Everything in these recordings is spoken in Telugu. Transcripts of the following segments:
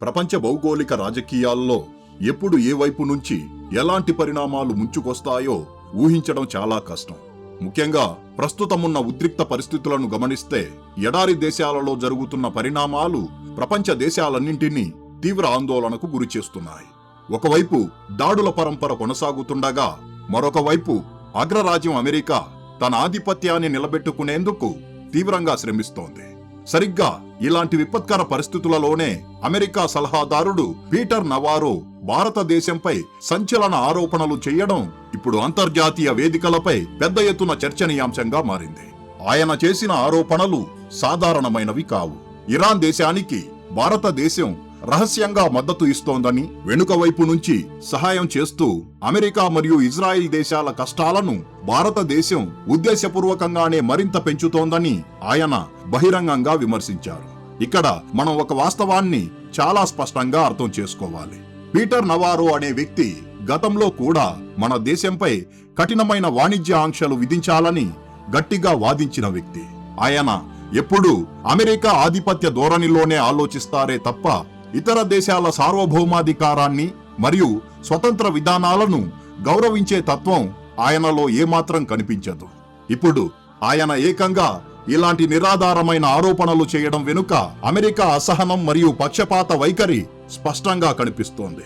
ప్రపంచ భౌగోళిక రాజకీయాల్లో ఎప్పుడు ఏ వైపు నుంచి ఎలాంటి పరిణామాలు ముంచుకొస్తాయో ఊహించడం చాలా కష్టం. ముఖ్యంగా ప్రస్తుతమున్న ఉద్రిక్త పరిస్థితులను గమనిస్తే ఎడారి దేశాలలో జరుగుతున్న పరిణామాలు ప్రపంచ దేశాలన్నింటినీ తీవ్ర ఆందోళనకు గురిచేస్తున్నాయి. ఒకవైపు దాడుల పరంపర కొనసాగుతుండగా మరొక వైపు అగ్రరాజ్యం అమెరికా తన ఆధిపత్యాన్ని నిలబెట్టుకునేందుకు తీవ్రంగా శ్రమిస్తోంది. సరిగ్గా ఇలాంటి విపత్కర పరిస్థితులలోనే అమెరికా సలహాదారుడు పీటర్ నవారో భారతదేశంపై సంచలన ఆరోపణలు చేయడం ఇప్పుడు అంతర్జాతీయ వేదికలపై పెద్ద ఎత్తున చర్చనీయాంశంగా మారింది. ఆయన చేసిన ఆరోపణలు సాధారణమైనవి కావు. ఇరాన్ దేశానికి భారతదేశం రహస్యంగా మద్దతు ఇస్తోందని, వెనుక వైపు నుంచి సహాయం చేస్తూ అమెరికా మరియు ఇజ్రాయిల్ దేశాల కష్టాలను భారతదేశం ఉద్దేశపూర్వకంగానే మరింత పెంచుతోందని ఆయన బహిరంగంగా విమర్శించారు. ఇక్కడ మనం ఒక వాస్తవాన్ని చాలా స్పష్టంగా అర్థం చేసుకోవాలి. పీటర్ నవారో అనే వ్యక్తి గతంలో కూడా మన దేశంపై కఠినమైన వాణిజ్య ఆంక్షలు విధించాలని గట్టిగా వాదించిన వ్యక్తి. ఆయన ఎప్పుడూ అమెరికా ఆధిపత్య ధోరణిలోనే ఆలోచిస్తారే తప్ప ఇతర దేశాల సార్వభౌమాధికారాన్ని మరియు స్వతంత్ర విధానాలను గౌరవించే తత్వం ఆయనలో ఏమాత్రం కనిపించదు. ఇప్పుడు ఆయన ఏకంగా ఇలాంటి నిరాధారమైన ఆరోపణలు చేయడం వెనుక అమెరికా అసహనం మరియు పక్షపాత వైఖరి స్పష్టంగా కనిపిస్తోంది.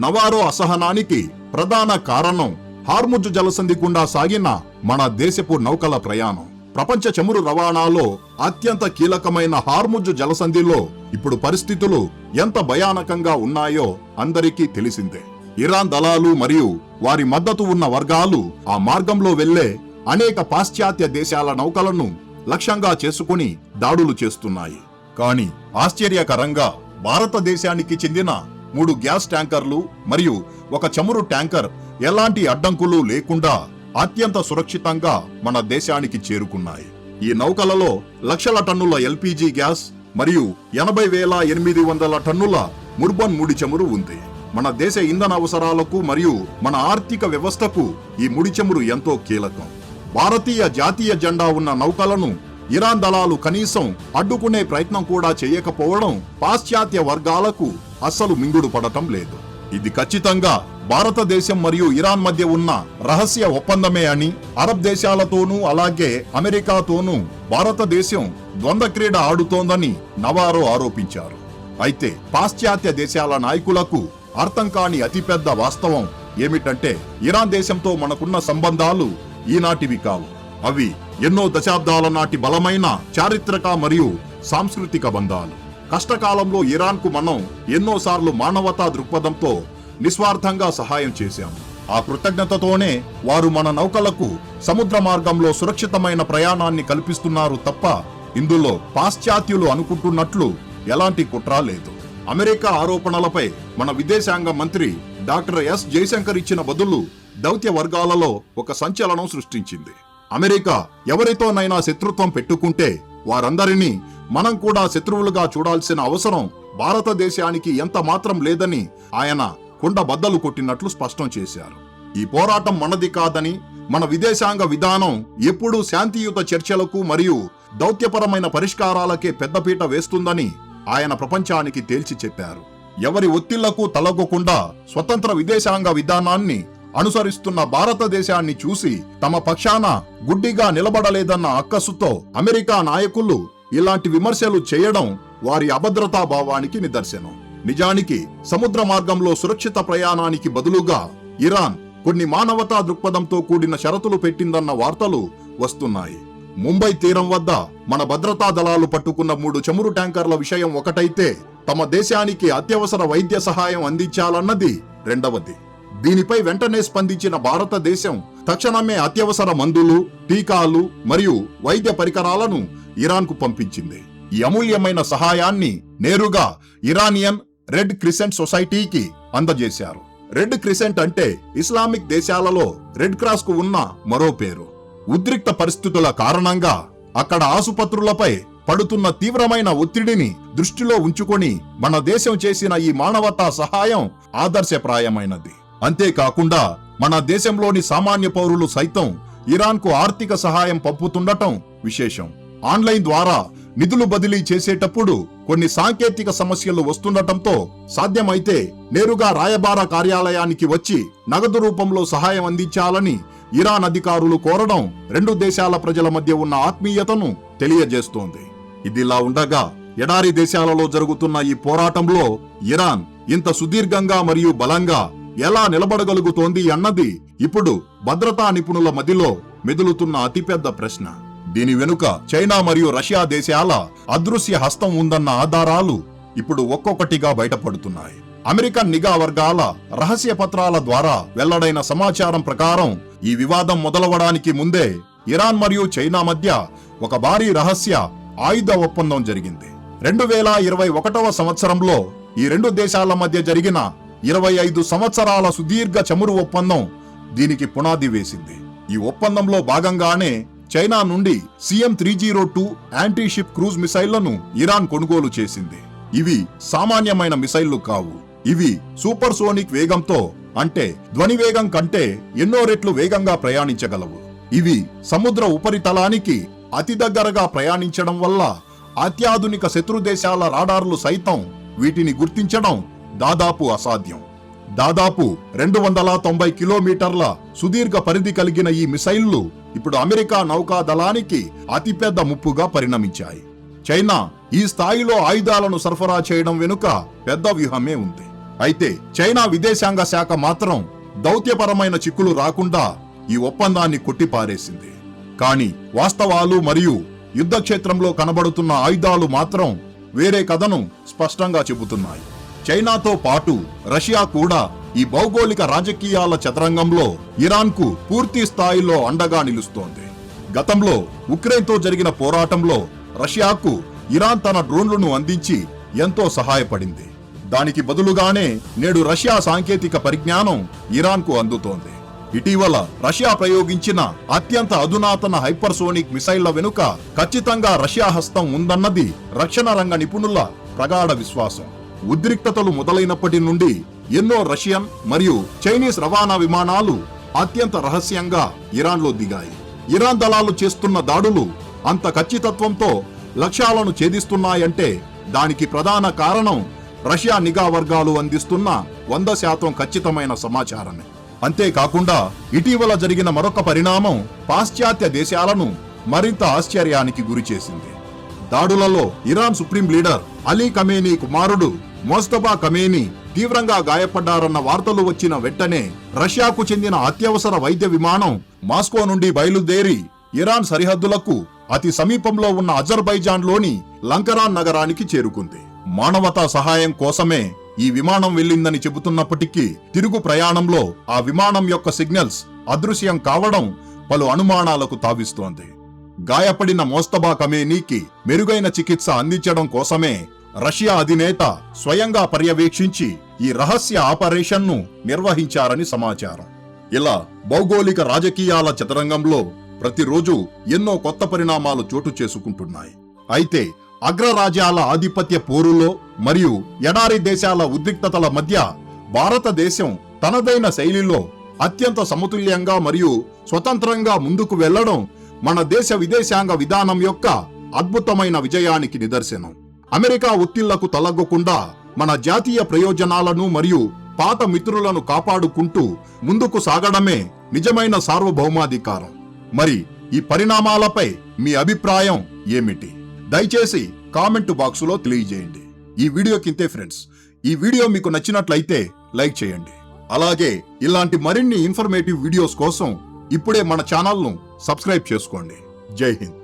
నవారో అసహనానికి ప్రధాన కారణం హార్ముజ్ జలసంధి గుండా సాగిన మన దేశపు నౌకల ప్రయాణం. ప్రపంచ చమురు రవాణాలో అత్యంత కీలకమైన హార్ముజ్ జలసంధిలో ఇప్పుడు పరిస్థితులు ఎంత భయానకంగా ఉన్నాయో అందరికీ తెలిసిందే. ఇరాన్ దళాలు మరియు వారి మద్దతు ఉన్న వర్గాలు ఆ మార్గంలో వెళ్లే అనేక పాశ్చాత్య దేశాల నౌకలను లక్ష్యంగా చేసుకుని దాడులు చేస్తున్నాయి. కానీ ఆశ్చర్యకరంగా భారతదేశానికి చెందిన 3 గ్యాస్ ట్యాంకర్లు మరియు ఒక చమురు ట్యాంకర్ ఎలాంటి అడ్డంకులు లేకుండా అత్యంత సురక్షితంగా మన దేశానికి చేరుకున్నాయి. ఈ నౌకలలో లక్షల టన్నుల ఎల్పీజీ గ్యాస్ మరియు 80,800 టన్నుల ముర్బన్ ముడి చమురు ఉంది. మన దేశ ఇంధన అవసరాలకు మరియు మన ఆర్థిక వ్యవస్థకు ఈ ముడి చమురు ఎంతో కీలకం. భారతీయ జాతీయ జెండా ఉన్న నౌకలను ఇరాన్ దళాలు కనీసం అడ్డుకునే ప్రయత్నం కూడా చేయకపోవడం పాశ్చాత్య వర్గాలకు అస్సలు మింగుడు పడటం లేదు. ఇది ఖచ్చితంగా భారతదేశం మరియు ఇరాన్ మధ్య ఉన్న రహస్య ఒప్పందమే అని, అరబ్ దేశాలతోనూ అలాగే అమెరికాతోనూ భారతదేశం ద్వంద్వ క్రీడ ఆడుతోందని నవారో ఆరోపించారు. అయితే పాశ్చాత్య దేశాల నాయకులకు అర్థం కాని అతిపెద్ద వాస్తవం ఏమిటంటే ఇరాన్ దేశంతో మనకున్న సంబంధాలు ఈనాటివి కావు. అవి ఎన్నో దశాబ్దాల నాటి బలమైన చారిత్రక మరియు సాంస్కృతిక బంధాలు. కష్టకాలంలో ఇరాన్కు మనం ఎన్నోసార్లు మానవతా దృక్పథంతో నిస్వార్థంగా సహాయం చేశాం. ఆ కృతజ్ఞతతోనే వారు మన నౌకలకు సముద్ర మార్గంలో సురక్షితమైన ప్రయాణాన్ని కల్పిస్తున్నారు తప్ప ఇందులో పాశ్చాత్యులు అనుకుంటున్నట్లు ఎలాంటి కుట్ర లేదు. అమెరికా ఆరోపణలపై మన విదేశాంగ మంత్రి డాక్టర్ ఎస్ జయశంకర్ ఇచ్చిన బదులు దౌత్య వర్గాలలో ఒక సంచలనం సృష్టించింది. అమెరికా ఎవరితోనైనా శత్రుత్వం పెట్టుకుంటే వారందరినీ మనం కూడా శత్రువులుగా చూడాల్సిన అవసరం భారతదేశానికి ఎంత మాత్రం లేదని ఆయన కుండ బద్దలు కొట్టినట్లు స్పష్టం చేశారు. ఈ పోరాటం మనది కాదని, మన విదేశాంగ విధానం ఎప్పుడూ శాంతియుత చర్చలకు మరియు దౌత్యపరమైన పరిష్కారాలకే పెద్దపీట వేస్తుందని ఆయన ప్రపంచానికి తేల్చి చెప్పారు. ఎవరి ఒత్తిళ్లకు తలగకుండా స్వతంత్ర విదేశాంగ విధానాన్ని అనుసరిస్తున్న భారతదేశాన్ని చూసి తమ పక్షాన గుడ్డిగా నిలబడలేదన్న అక్కసుతో అమెరికా నాయకులు ఇలాంటి విమర్శలు చేయడం వారి అభద్రతా భావానికి నిదర్శనం. నిజానికి సముద్ర మార్గంలో సురక్షిత ప్రయాణానికి బదులుగా ఇరాన్ కొన్ని మానవతా దృక్పథంతో కూడిన షరతులు పెట్టిందన్న వార్తలు వస్తున్నాయి. ముంబై తీరం వద్ద మన భద్రతా దళాలు పట్టుకున్న 3 చమురు ట్యాంకర్ల విషయం ఒకటైతే, తమ దేశానికి అత్యవసర వైద్య సహాయం అందించాలన్నది రెండవది. దీనిపై వెంటనే స్పందించిన భారతదేశం తక్షణమే అత్యవసర మందులు, టీకాలు మరియు వైద్య పరికరాలను ఇరాన్కు పంపించింది. ఈ అమూల్యమైన సహాయాన్ని నేరుగా ఇరానియన్ రెడ్ క్రిసెంట్ సొసైటీకి అందజేశారు. రెడ్ క్రిసెంట్ అంటే ఇస్లామిక్ దేశాలలో రెడ్ క్రాస్ కు ఉన్న మరో పేరు. ఉద్రిక్త పరిస్థితుల కారణంగా అక్కడ ఆసుపత్రులపై పడుతున్న తీవ్రమైన ఒత్తిడిని దృష్టిలో ఉంచుకొని మన దేశం చేసిన ఈ మానవతా సహాయం ఆదర్శప్రాయమైనది. అంతేకాకుండా మన దేశంలోని సామాన్య పౌరులు సైతం ఇరాన్కు ఆర్థిక సహాయం పంపుతుండటం విశేషం. ఆన్లైన్ ద్వారా నిధులు బదిలీ చేసేటప్పుడు కొన్ని సాంకేతిక సమస్యలు వస్తుండటంతో సాధ్యమైతే నేరుగా రాయబార కార్యాలయానికి వచ్చి నగదు రూపంలో సహాయం అందించాలని ఇరాన్ అధికారులు కోరడం రెండు దేశాల ప్రజల మధ్య ఉన్న ఆత్మీయతను తెలియజేస్తోంది. ఇదిలా ఉండగా ఎడారి దేశాలలో జరుగుతున్న ఈ పోరాటంలో ఇరాన్ ఇంత సుదీర్ఘంగా మరియు బలంగా ఎలా నిలబడగలుగుతోంది అన్నది ఇప్పుడు భద్రతా నిపుణుల మధ్యలో మెదులుతున్న అతిపెద్ద ప్రశ్న. దీని వెనుక చైనా మరియు రష్యా దేశాల అదృశ్య హస్తం ఉందన్న ఆధారాలు ఇప్పుడు ఒక్కొక్కటిగా బయటపడుతున్నాయి. అమెరికన్ నిఘా వర్గాల రహస్య పత్రాల ద్వారా వెల్లడైన సమాచారం ప్రకారం ఈ వివాదం మొదలవడానికి ముందే ఇరాన్ మరియు చైనా మధ్య ఒక భారీ రహస్య ఆయుధ ఒప్పందం జరిగింది. 2021వ సంవత్సరంలో ఈ రెండు దేశాల మధ్య జరిగిన 25 సంవత్సరాల సుదీర్ఘ చమురు ఒప్పందం దీనికి పునాది వేసింది. ఈ ఒప్పందంలో భాగంగానే చైనా నుండి CM-302 యాంటీ షిప్ క్రూజ్ మిసైళ్లను ఇరాన్ కొనుగోలు చేసింది. ఇవి సామాన్యమైన మిసైళ్లు కావు. ఇవి సూపర్ సోనిక్ వేగంతో, అంటే ధ్వని వేగం కంటే ఎన్నో రెట్లు వేగంగా ప్రయాణించగలవు. ఇవి సముద్ర ఉపరితలానికి అతి దగ్గరగా ప్రయాణించడం వల్ల అత్యాధునిక శత్రు దేశాల రాడార్లు సైతం వీటిని గుర్తించడం దాదాపు అసాధ్యం. దాదాపు 290 కిలోమీటర్ల సుదీర్ఘ పరిధి కలిగిన ఈ మిసైళ్లు ఇప్పుడు అమెరికా నౌకాదళానికి అతిపెద్ద ముప్పుగా పరిణమించాయి. చైనా ఈ స్థాయిలో ఆయుధాలను సరఫరా చేయడం వెనుక పెద్ద వ్యూహమే ఉంది. అయితే చైనా విదేశాంగ శాఖ మాత్రం దౌత్యపరమైన చిక్కులు రాకుండా ఈ ఒప్పందాన్ని కొట్టిపారేసింది. కానీ వాస్తవాలు మరియు యుద్ధ క్షేత్రంలో కనబడుతున్న ఆయుధాలు మాత్రం వేరే కథను స్పష్టంగా చెబుతున్నాయి. చైనాతో పాటు రష్యా కూడా ఈ భౌగోళిక రాజకీయాల చదరంగంలో ఇరాన్కు పూర్తి స్థాయిలో అండగా నిలుస్తోంది. గతంలో ఉక్రెయిన్తో జరిగిన పోరాటంలో రష్యాకు ఇరాన్ తన డ్రోన్లను అందించి ఎంతో సహాయపడింది. దానికి బదులుగానే నేడు రష్యా సాంకేతిక పరిజ్ఞానం ఇరాన్కు అందుతోంది. ఇటీవల రష్యా ప్రయోగించిన అత్యంత అధునాతన హైపర్సోనిక్ మిసైళ్ల వెనుక ఖచ్చితంగా రష్యా హస్తం ఉందన్నది రక్షణ రంగ నిపుణుల ప్రగాఢ విశ్వాసం. ఉద్రిక్తతలు మొదలైనప్పటి నుండి ఎన్నో రష్యన్ మరియు చైనీస్ రవాణా విమానాలు అత్యంత రహస్యంగా ఇరాన్లో దిగాయి. ఇరాన్ దళాలు చేస్తున్న దాడులు అంత ఖచ్చితత్వంతో లక్ష్యాలను ఛేదిస్తున్నాయంటే దానికి ప్రధాన కారణం రష్యా నిఘా వర్గాలు అందిస్తున్న 100% ఖచ్చితమైన సమాచారమే. అంతేకాకుండా ఇటీవల జరిగిన మరొక పరిణామం పాశ్చాత్య దేశాలను మరింత ఆశ్చర్యానికి గురిచేసింది. దాడులలో Iran supreme leader Ali Khamenei కుమారుడు మోస్తఫా ఖమేనీ తీవ్రంగా గాయపడ్డారన్న వార్తలు వచ్చిన వెంటనే రష్యాకు చెందిన అత్యవసర వైద్య విమానం మాస్కో నుండి బయలుదేరి ఇరాన్ సరిహద్దులకు అతి సమీపంలో ఉన్న అజర్బైజాన్లోని లంకరాన్ నగరానికి చేరుకుంది. మానవతా సహాయం కోసమే ఈ విమానం వెళ్ళిందని చెబుతున్నప్పటికీ తిరుగు ప్రయాణంలో ఆ విమానం యొక్క సిగ్నల్స్ అదృశ్యం కావడం పలు అనుమానాలకు తావిస్తోంది. గాయపడిన మోస్తఫా ఖమేనీకి మెరుగైన చికిత్స అందించడం కోసమే రష్యా అధినేత స్వయంగా పర్యవేక్షించి ఈ రహస్య ఆపరేషన్ను నిర్వహించారని సమాచారం. ఇలా భౌగోళిక రాజకీయాల చదరంగంలో ప్రతిరోజు ఎన్నో కొత్త పరిణామాలు చోటు చేసుకుంటున్నాయి. అయితే అగ్రరాజ్యాల ఆధిపత్య పోరులో మరియు ఎడారి దేశాల ఉద్రిక్తతల మధ్య భారతదేశం తనదైన శైలిలో అత్యంత సమతుల్యంగా మరియు స్వతంత్రంగా ముందుకు వెళ్లడం మన దేశ విదేశాంగ విధానం యొక్క అద్భుతమైన విజయానికి నిదర్శనం. అమెరికా ఒత్తిళ్లకు తలగ్గకుండా మన జాతీయ ప్రయోజనాలను మరియు పాత మిత్రులను కాపాడుకుంటూ ముందుకు సాగడమే నిజమైన సార్వభౌమాధికారం. మరి ఈ పరిణామాలపై మీ అభిప్రాయం ఏమిటి? దయచేసి కామెంట్ బాక్సులో తెలియజేయండి. ఈ వీడియో కింతే ఫ్రెండ్స్, ఈ వీడియో మీకు నచ్చినట్లయితే లైక్ చేయండి. అలాగే ఇలాంటి మరిన్ని ఇన్ఫర్మేటివ్ వీడియోస్ కోసం ఇప్పుడే మన ఛానల్ను సబ్స్క్రైబ్ చేసుకోండి. జై హింద్.